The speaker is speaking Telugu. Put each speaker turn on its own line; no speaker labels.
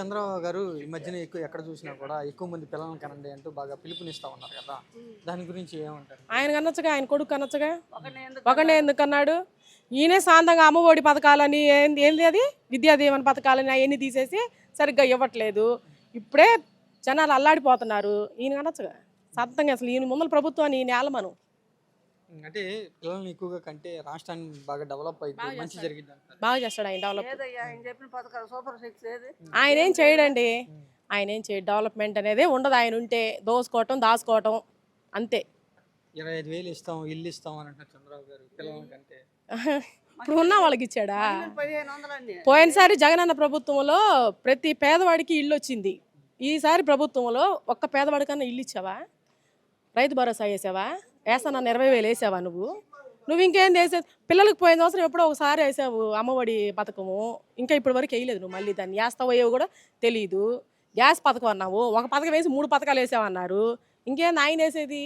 చంద్రబాబు గారు ఈ మధ్యన ఎక్కడ చూసినా కూడా ఎక్కువ మంది పిల్లల్ని కనండి అంటూ బాగా పిలుపునిస్తా ఉన్నారు కదా. దాని గురించి ఏమంటారు?
ఆయన కనొచ్చుగా, ఆయన కొడుకు కనొచ్చుగా. ఒకనే ఎందుకు అన్నాడు? ఈయనే శాంతంగా అమ్మఒడి పథకాలని ఏంది అది విద్యా దీవెన పథకాలని అవన్నీ తీసేసి సరిగ్గా ఇవ్వట్లేదు. ఇప్పుడే జనాలు అల్లాడిపోతున్నారు. ఈయన కనొచ్చుగా సొంతంగా. అసలు ఈయన ముందల ప్రభుత్వాన్ని ఈయన ఏలమను.
అంటే పిల్లల్ని ఎక్కువగా కంటే రాష్ట్రాన్ని బాగా డెవలప్ అయితే మంచి జరిగింది అంటారు.
బాగా చేస్తాడు ఆయన డెవలప్.
ఆయన చెప్పిన పథకాలు సూపర్ సిక్స్ ఏది
ఆయన ఏం చేయడండి. ఆయన ఏం చేయడు. డెవలప్మెంట్ అనేది ఉండదు. ఆయన ఉంటే దోసుకోవటం దాచుకోవటం అంతే.
25,000 ఇస్తాం, ఇల్లు ఇస్తాం అని అంటున్నారు చంద్రబాబు గారు పిల్లల్ని కంటే.
ఇప్పుడు ఉన్న వాళ్ళకి ఇచ్చాడా?
1500
పోయినసారి జగనన్న ప్రభుత్వంలో ప్రతి పేదవాడికి ఇల్లు వచ్చింది. ఈసారి ప్రభుత్వంలో ఒక్క పేదవాడికన్నా ఇల్లు ఇచ్చావా? రైతు భరోసా వేసావా? వేస్తానన్న 20,000 వేసావా నువ్వు ఇంకేం వేసావు? పిల్లలకు పోయిన సంవత్సరం ఎప్పుడో ఒకసారి వేసావు అమ్మఒడి పథకము. ఇంకా ఇప్పటి వరకు వేయలేదు. నువ్వు మళ్ళీ దాన్ని వేస్తావో ఏవో కూడా తెలియదు. గ్యాస్ పథకం అన్నావు, ఒక పథకం వేసి 3 పథకాలు వేసావన్నారు. ఇంకేం ఆయన వేసేది?